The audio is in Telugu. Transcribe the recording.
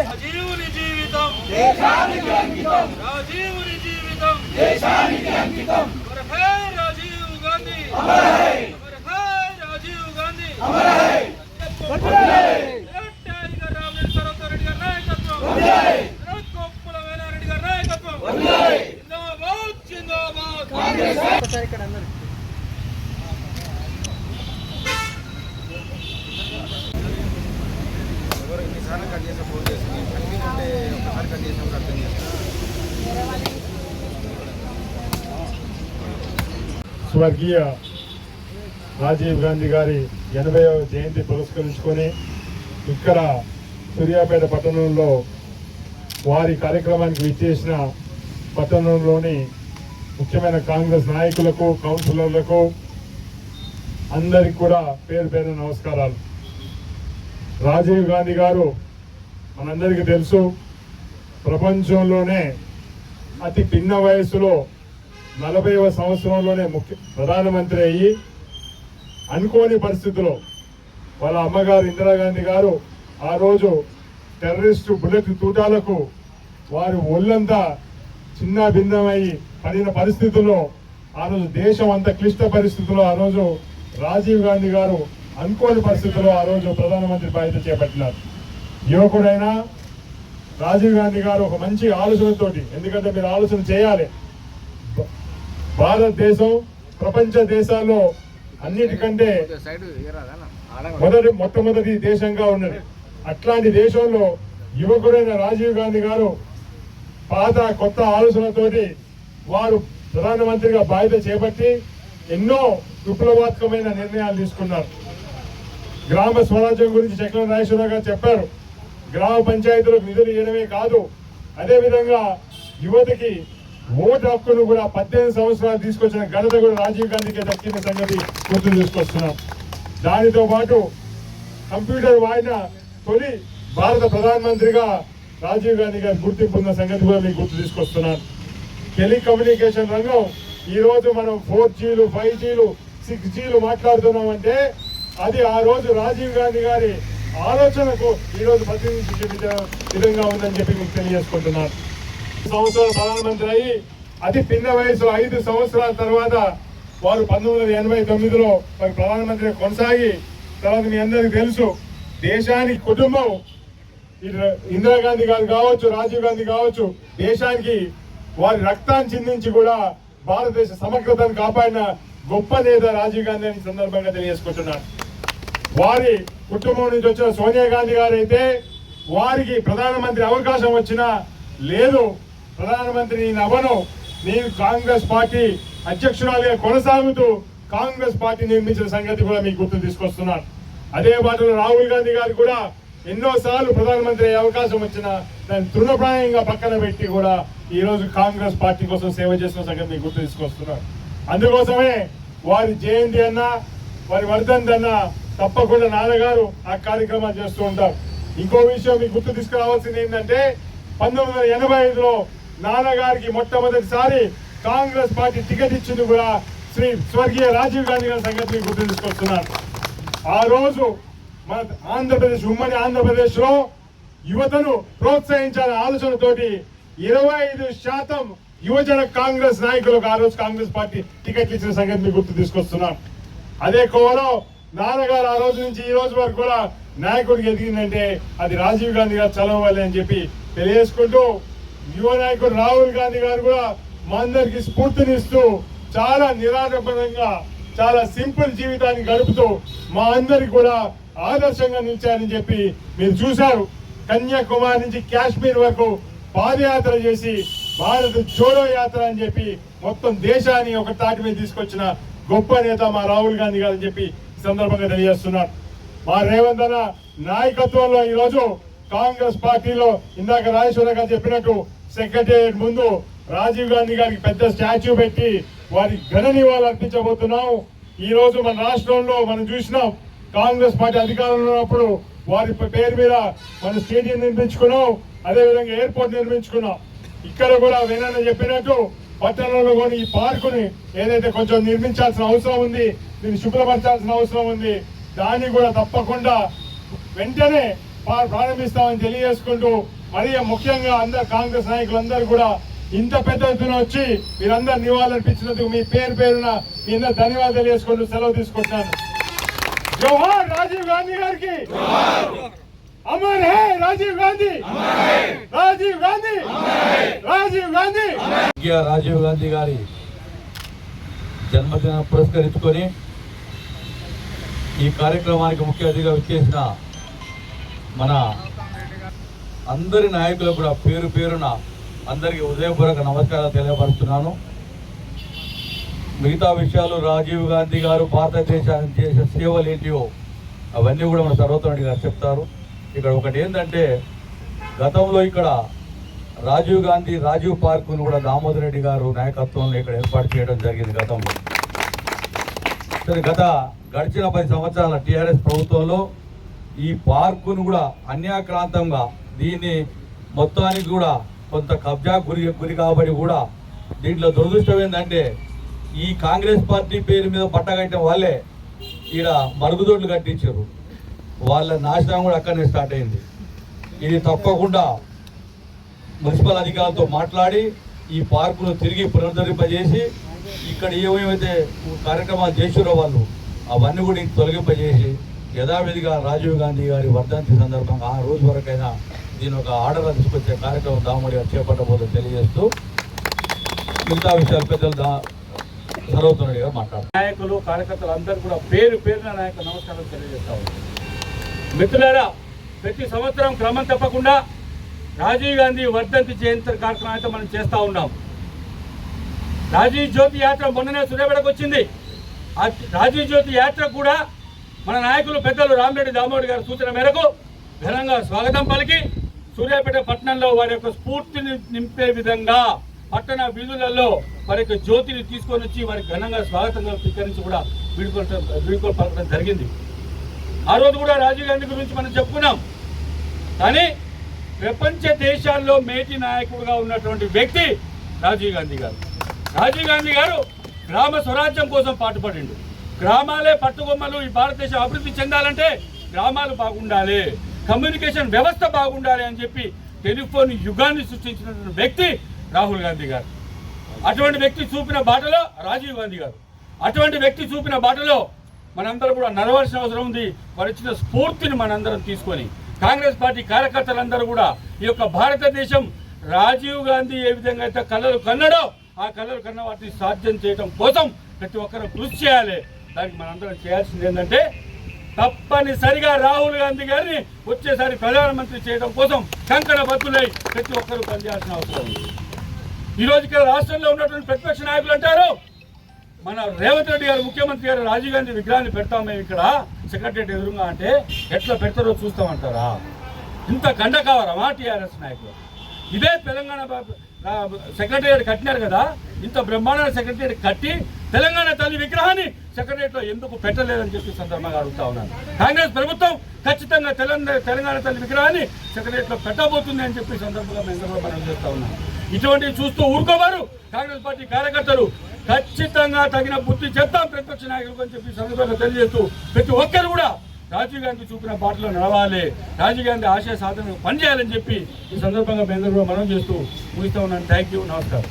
రాజీవుని జీవితం దేశానికి అంకితం, రాజీవుని జీవితం దేశానికి అంకితం. అమర్ హై రాజీవ్ గాంధీ, అమర్ హై, అమర్ హై రాజీవ్ గాంధీ, అమర్ హై. టైగర్ రామరెడ్డి సరోజరెడ్డి గారి నాయకత్వం, కొప్పుల వేలారెడ్డి గారి నాయకత్వం, జిందాబాద్ జిందాబాద్ కాంగ్రెస్. స్వర్గీయ రాజీవ్ గాంధీ గారి 80వ జయంతి పురస్కరించుకొని ఇక్కడ సూర్యాపేట పట్టణంలో వారి కార్యక్రమానికి విచ్చేసిన పట్టణంలోని ముఖ్యమైన కాంగ్రెస్ నాయకులకు, కౌన్సిలర్లకు అందరికి కూడా పేరు పేరు నమస్కారాలు. రాజీవ్ గాంధీ గారు మనందరికీ తెలుసు, ప్రపంచంలోనే అతి పిన్న వయస్సులో 40వ సంవత్సరంలోనే ప్రధానమంత్రి అయ్యి అనుకోని పరిస్థితుల్లో వాళ్ళ అమ్మగారు ఇందిరాగాంధీ గారు ఆ రోజు టెర్రరిస్టు బుల్లెట్ తూటాలకు వారి ఒళ్ళంతా చిన్న భిన్నమై పడిన పరిస్థితుల్లో ఆ రోజు దేశం అంత క్లిష్ట పరిస్థితుల్లో ఆ రోజు రాజీవ్ గాంధీ గారు అనుకోని పరిస్థితుల్లో ఆ రోజు ప్రధానమంత్రి బాధ్యత చేపట్టినారు. యువకుడైనా రాజీవ్ గాంధీ గారు ఒక మంచి ఆలోచనతోటి, ఎందుకంటే మీరు ఆలోచన చేయాలి, భారతదేశం ప్రపంచ దేశాల్లో అన్నిటికంటే మొట్టమొదటి దేశంగా ఉన్నది. అట్లాంటి దేశంలో యువకుడైన రాజీవ్ గాంధీ గారు పాత కొత్త ఆలోచనతోటి వారు ప్రధానమంత్రిగా బాధ్యత చేపట్టి ఎన్నో విప్లవాత్మకమైన నిర్ణయాలు తీసుకున్నారు. గ్రామ స్వరాజ్యం గురించి చక్రం నాగేశ్వరరావు గారు చెప్పారు. గ్రామ పంచాయతీలకు నిధులు ఇవ్వడమే కాదు, అదేవిధంగా యువతకి ఓటు హక్కును కూడా 18 సంవత్సరాలు తీసుకొచ్చిన ఘనత కూడా రాజీవ్ గాంధీకి దక్కిన సంగతి గుర్తు తీసుకొస్తున్నాం. దానితో పాటు కంప్యూటర్ వాడిన తొలి భారత ప్రధానమంత్రిగా రాజీవ్ గాంధీ గారు గుర్తింపు ఉన్న సంగతి కూడా మీకు గుర్తు తీసుకొస్తున్నాను. టెలికమ్యూనికేషన్ రంగం ఈ రోజు మనం 4Gలు 5Gలు 6Gలు మాట్లాడుతున్నామంటే అది ఆ రోజు రాజీవ్ గాంధీ గారి ఆలోచనకు ఈ రోజు ప్రతినిధించే విధంగా ఉందని చెప్పి మీకు తెలియజేసుకుంటున్నాను. సంవత్సరాలు ప్రధానమంత్రి అయ్యి అతి పిన్న వయసు 5 సంవత్సరాల తర్వాత వారు 1989లో వారి ప్రధానమంత్రిగా కొనసాగి తర్వాత మీ అందరికీ తెలుసు దేశానికి కుటుంబం ఇందిరాగాంధీ గారు కావచ్చు, రాజీవ్ గాంధీ కావచ్చు, దేశానికి వారి రక్తాన్ని చిందించి కూడా భారతదేశ సమగ్రతను కాపాడిన గొప్ప నేత రాజీవ్ గాంధీ అని సందర్భంగా తెలియజేసుకుంటున్నారు. వారి కుటుంబం నుంచి వచ్చిన సోనియా గాంధీ గారు అయితే వారికి ప్రధానమంత్రి అవకాశం వచ్చినా లేదు, ప్రధానమంత్రి నేను అవ్వను, నేను కాంగ్రెస్ పార్టీ అధ్యక్షురాలిగా కొనసాగుతూ కాంగ్రెస్ పార్టీ నిర్మించిన సంగతి కూడా మీకు గుర్తు తీసుకొస్తున్నాను. అదే బాటలో రాహుల్ గాంధీ గారు కూడా ఎన్నోసార్లు ప్రధానమంత్రి అయ్యే అవకాశం వచ్చినా దాన్ని తృణప్రాయంగా పక్కన పెట్టి కూడా ఈ రోజు కాంగ్రెస్ పార్టీ కోసం సేవ చేసిన సంగతి మీకు గుర్తు తీసుకొస్తున్నారు. అందుకోసమే వారి జయంతి అన్నా వారి వర్ధంతి అన్నా తప్పకుండా నాన్నగారు ఆ కార్యక్రమాలు చేస్తూ ఉంటారు. ఇంకో విషయం మీకు గుర్తు తీసుకురావాల్సింది ఏంటంటే 1985లో నాన్నగారికి మొట్టమొదటిసారి కాంగ్రెస్ పార్టీ టికెట్ ఇచ్చింది కూడా స్వర్గీయ రాజీవ్ గాంధీ గారి సంగతి మీకు గుర్తు తీసుకొస్తున్నారు. ఆ రోజు మన ఆంధ్రప్రదేశ్ ఉమ్మడి ఆంధ్రప్రదేశ్ లో యువతను ప్రోత్సహించాలనే ఆలోచనతోటి 25% యువజన కాంగ్రెస్ నాయకులకు ఆ రోజు కాంగ్రెస్ పార్టీ టికెట్లు ఇచ్చిన సంగతి మీకు గుర్తు తీసుకొస్తున్నాం. అదే కోవలో నాన్నగారు ఆ రోజు నుంచి ఈ రోజు వరకు కూడా నాయకుడికి ఎదిగిందంటే అది రాజీవ్ గాంధీ గారు చదవాలి అని చెప్పి తెలియజేసుకుంటూ యువ నాయకుడు రాహుల్ గాంధీ గారు కూడా మా అందరికి స్ఫూర్తినిస్తూ చాలా నిరాడంబరంగా చాలా సింపుల్ జీవితాన్ని గడుపుతూ మా అందరికి కూడా ఆదర్శంగా నిలిచారని చెప్పి మీరు చూశారు. కన్యాకుమారి నుంచి కాశ్మీర్ వరకు పాదయాత్ర చేసి భారత్ జోడో యాత్ర అని చెప్పి మొత్తం దేశాన్ని ఒక తాటి మీద తీసుకొచ్చిన గొప్ప నేత మా రాహుల్ గాంధీ గారు అని చెప్పి ఈ సందర్భంగా తెలియజేస్తున్నారు. మా రేవంత్ అన్న నాయకత్వంలో ఈరోజు కాంగ్రెస్ పార్టీలో ఇందాక రాజేశ్వర గారు చెప్పినట్టు సెక్రటేరియట్ ముందు రాజీవ్ గాంధీ గారికి పెద్ద స్టాచ్యూ పెట్టి వారి ఘన నివాళులు అర్పించబోతున్నాం. ఈ రోజు మన రాష్ట్రంలో మనం చూసినాం కాంగ్రెస్ పార్టీ అధికారంలో ఉన్నప్పుడు వారి పేరు మీద మన స్టేడియం నిర్మించుకున్నాం, అదేవిధంగా ఎయిర్పోర్ట్ నిర్మించుకున్నాం. ఇక్కడ కూడా వేనన్న చెప్పినట్టు పట్టణంలో కూడా ఈ పార్కుని ఏదైతే కొంచెం నిర్మించాల్సిన అవసరం ఉంది, దీన్ని శుభ్రపరచాల్సిన అవసరం ఉంది, దాన్ని కూడా తప్పకుండా వెంటనే ప్రారంభిస్తామని తెలియజేసుకుంటూ మరీ ముఖ్యంగా అందరు కాంగ్రెస్ నాయకులందరూ కూడా ఇంత పెద్ద ఎత్తున వచ్చి మీరందరూ నివాళులర్పించినందుకు మీ పేరున మీ అందరూ ధన్యవాదాలు తెలియజేసుకుంటూ సెలవు తీసుకుంటున్నాను. జోహార్ రాజీవ్ గాంధీ గారికి, అమర్ హే రాజీవ్ గాంధీ, రాజీవ్ గాంధీ, రాజీవ్ గాంధీ. రాజీవ్ గాంధీ గారి జన్మదినం పురస్కరించుకొని ఈ కార్యక్రమానికి ముఖ్య అతిథిగా విచ్చేసిన మన అందరి నాయకులకు కూడా పేరున అందరికీ హృదయపూర్వక నమస్కారాలు తెలియపరుస్తున్నాను. మిగతా విషయాలు రాజీవ్ గాంధీ గారు భారతదేశానికి చేసే సేవలు ఏంటివో అవన్నీ కూడా మన సర్వోత్తమ గారు చెప్తారు. ఇక్కడ ఒకటి ఏంటంటే, గతంలో ఇక్కడ రాజీవ్ పార్కును కూడా దామోదర్ రెడ్డి గారు నాయకత్వంలో ఇక్కడ ఏర్పాటు చేయడం జరిగింది గతంలో. సరే, గడిచిన 10 సంవత్సరాల టీఆర్ఎస్ ప్రభుత్వంలో ఈ పార్కును కూడా అన్యాక్రాంతంగా దీన్ని మొత్తానికి కూడా కొంత కబ్జా గురి కాబట్టి కూడా దీంట్లో దురదృష్టం ఏంటంటే, ఈ కాంగ్రెస్ పార్టీ పేరు మీద పట్టగట్టిన వాళ్ళే ఈడ మరుగుదొడ్లు కట్టించారు. వాళ్ళ నాశనం కూడా అక్కడనే స్టార్ట్ అయింది. ఇది తప్పకుండా మున్సిపల్ అధికారులతో మాట్లాడి ఈ పార్కును తిరిగి పునరుద్ధరింపజేసి ఇక్కడ ఏమేమైతే కార్యక్రమాలు చేసారో వాళ్ళు అవన్నీ కూడా తొలగింపజేసి యథావిధిగా రాజీవ్ గాంధీ గారి వర్ధంతి సందర్భంగా ఆ రోజు వరకైనా దీని ఒక ఆర్డర్ తీసుకొచ్చే కార్యక్రమం దామోడి గారు చేపట్టబోతుందని తెలియజేస్తూ మిగతా విషయాలు పెద్దలు సర్వోత్తమ రెడ్డి గారు మాట్లాడారు. నాయకులు కార్యకర్తలు అందరూ కూడా పేరున నాయక నమస్కారం తెలియజేస్తా ఉన్నారు. మిత్రులారా, ప్రతి సంవత్సరం క్రమం తప్పకుండా రాజీవ్ గాంధీ వర్ధంతి జయంతి కార్యక్రమం అయితే మనం చేస్తూ ఉన్నాం. రాజీవ్ జ్యోతి యాత్ర మొన్ననే సూర్యాపేటకు వచ్చింది. ఆ రాజీవ్ జ్యోతి యాత్ర కూడా మన నాయకులు పెద్దలు రామిరెడ్డి దామోదర్ గారి సూచన మేరకు ఘనంగా స్వాగతం పలికి సూర్యాపేట పట్టణంలో వారి యొక్క స్ఫూర్తిని నింపే విధంగా పట్టణ వీధులలో వారి యొక్క జ్యోతిని తీసుకొని వచ్చి వారికి ఘనంగా స్వాగతంగా స్వీకరించి కూడా వీడుకోలు పలకడం జరిగింది. ఆ రోజు కూడా రాజీవ్ గాంధీ గురించి మనం చెప్పుకున్నాం. కానీ ప్రపంచ దేశాల్లో మేటి నాయకుడుగా ఉన్నటువంటి వ్యక్తి రాజీవ్ గాంధీ గారు. రాజీవ్ గాంధీ గారు గ్రామ స్వరాజ్యం కోసం పాటుపడిండు. గ్రామాలే పట్టుకొమ్మలు. ఈ భారతదేశం అభివృద్ధి చెందాలంటే గ్రామాలు బాగుండాలి, కమ్యూనికేషన్ వ్యవస్థ బాగుండాలి అని చెప్పి టెలిఫోన్ యుగాన్ని సృష్టించినటువంటి వ్యక్తి రాహుల్ గాంధీ గారు. అటువంటి వ్యక్తి చూపిన బాటలో రాజీవ్ గాంధీ గారు. అటువంటి వ్యక్తి చూపిన బాటలో మనందరం కూడా నడవాల్సిన అవసరం ఉంది. వారు ఇచ్చిన స్ఫూర్తిని మనందరం తీసుకొని కాంగ్రెస్ పార్టీ కార్యకర్తలందరూ కూడా ఈ యొక్క భారతదేశం రాజీవ్ గాంధీ ఏ విధంగా అయితే కలలు కన్నాడో ఆ కలలు కన్న వాటిని సాధ్యం చేయడం కోసం ప్రతి ఒక్కరూ కృషి చేయాలి. దానికి మనందరం చేయాల్సింది ఏంటంటే, తప్పనిసరిగా రాహుల్ గాంధీ గారిని వచ్చేసారి ప్రధానమంత్రి చేయడం కోసం కంకణ బద్దులై ప్రతి ఒక్కరూ పనిచేయాల్సిన అవసరం ఉంది. ఈరోజు ఇక్కడ రాష్ట్రంలో ఉన్నటువంటి ప్రతిపక్ష నాయకులు అంటారు, మన రేవంత్ రెడ్డి గారు ముఖ్యమంత్రి గారు రాజీవ్ గాంధీ విగ్రహాన్ని పెడతాం మేము ఇక్కడ సెక్రటరియట్ ఎదురుగా అంటే ఎట్లా పెడతారో చూస్తామంటారా? ఇంత కండ కావాలమా టీఆర్ఎస్ నాయకులు? ఇదే తెలంగాణ సెక్రటరియట్ కట్టినారు కదా, ఇంత బ్రహ్మాండ సెక్రటరియట్ కట్టి తెలంగాణ తల్లి విగ్రహాన్ని సెక్రటరియట్ లో ఎందుకు పెట్టలేదని చెప్పి సందర్భంగా అడుగుతా ఉన్నాను. కాంగ్రెస్ ప్రభుత్వం ఖచ్చితంగా తెలంగాణ తల్లి విగ్రహాన్ని సెక్రటరియట్ లో పెట్టబోతుంది అని చెప్పి సందర్భంగా మేము మనం చేస్తా ఉన్నాం. ఇటువంటివి చూస్తూ ఊరుకోవారు కాంగ్రెస్ పార్టీ కార్యకర్తలు. ఖచ్చితంగా తగిన బుద్ధి చెప్తాం ప్రతిపక్ష నాయకులకు అని చెప్పి సందర్భంగా తెలియజేస్తూ ప్రతి ఒక్కరు కూడా రాజీవ్ గాంధీ చూపిన బాటలో నడవాలి, రాజీవ్ గాంధీ ఆశయ సాధనకు పనిచేయాలని చెప్పి ఈ సందర్భంగా మేము మనం చేస్తూ ముగిస్తా ఉన్నాను. థ్యాంక్ యూ, నమస్కారం.